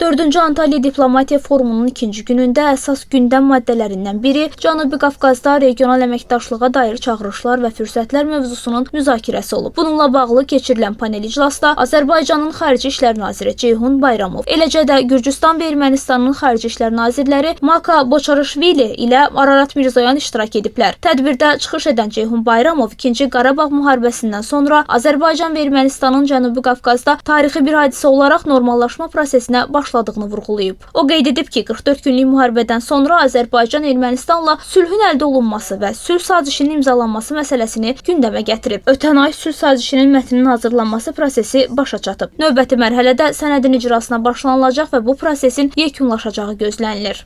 4-cü Antalya Diplomatiya Forumunun ikinci günündə əsas gündəm maddələrindən biri Cənubi Qafqazda regional əməkdaşlığa dair çağırışlar və fürsətlər mövzusunun müzakirəsi olub. Bununla bağlı keçirilən panel iclasda Azərbaycanın Xarici İşlər Naziri Ceyhun Bayramov, eləcə də Gürcüstan və Ermənistanın Xarici İşlər Nazirləri Maka Boçarışvili ilə Ararat Mirzoyan iştirak ediblər. Tədbirdə çıxış edən Ceyhun Bayramov 2-ci Qarabağ müharibəsindən sonra Azərbaycan və Ermənistanın Cənubi Qafqazda tarixi bir hadisə olaraq normallaşma prosesinə başladığını vurğulayıb. O qeyd edib ki, 44 günlük müharibədən sonra Azərbaycan Ermənistanla sülhün əldə olunması və sülh sazişinin imzalanması məsələsini gündəmə gətirib. Ötən ay sülh sazişinin mətninin hazırlanması prosesi başa çatıb. Növbəti mərhələdə sənədin icrasına başlanılacaq və bu prosesin yekunlaşacağı gözlənilir.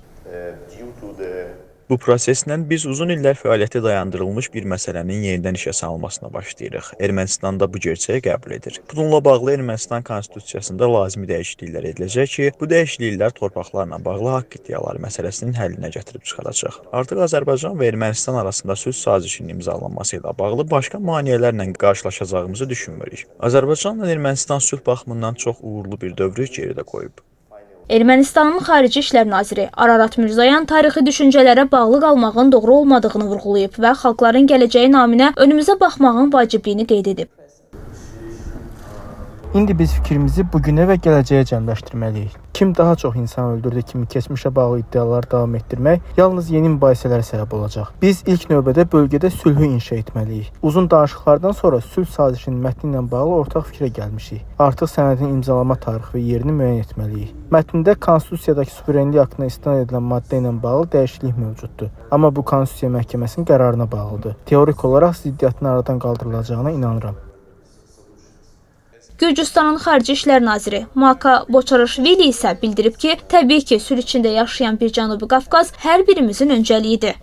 Bu proseslə biz uzun illər fəaliyyəti dayandırılmış bir məsələnin yenidən işə salınmasına başlayırıq. Ermənistan da bu gerçəyi qəbul edir. Bununla bağlı Ermənistan konstitusiyasında lazımi dəyişikliklər ediləcək ki, bu dəyişikliklər torpaqlarla bağlı haqq iddiaları məsələsinin həllinə gətirib çıxaracaq. Artıq Azərbaycan və Ermənistan arasında sülh sazişinin imzalanması ilə bağlı başqa maneələrlə qarşılaşacağımızı düşünmürük. Azərbaycanla Ermənistan sülh baxımından çox uğurlu bir dövrü geridə qoyub. Ermənistanın Xarici İşlər Naziri Ararat Mirzoyan tarixi düşüncələrə bağlı qalmağın doğru olmadığını vurğulayıb və xalqların gələcəyi naminə önümüzə baxmağın vacibliyini qeyd edib. İndi biz fikrimizi bugünə və gələcəyə cəmləşdirməliyik. Kim daha çox insan öldürdü kimi keçmişə bağlı iddiaları davam etdirmək yalnız yeni mübahisələrə səbəb olacaq. Biz ilk növbədə bölgədə sülhü inşa etməliyik. Uzun danışıqlardan sonra sülh sazişinin mətni ilə bağlı ortaq fikrə gəlmişik. Artıq sənədin imzalama tarixi və yerini müəyyən etməliyik. Mətndə konstitusiyadakı suverenlik haqqına istinad edilən maddə ilə bağlı dəyişiklik mövcuddur. Amma bu Konstitusiya Məhkəməsinin qərarına bağlıdır. Teorik olaraq ziddiyyətin aradan qaldırılacağına inanıram. Gürcüstanın Xarici İşlər Naziri Maka Boçarışvili isə bildirib ki, təbii ki, sülh içində yaşayan bir Cənubi Qafqaz hər birimizin öncəliyidir.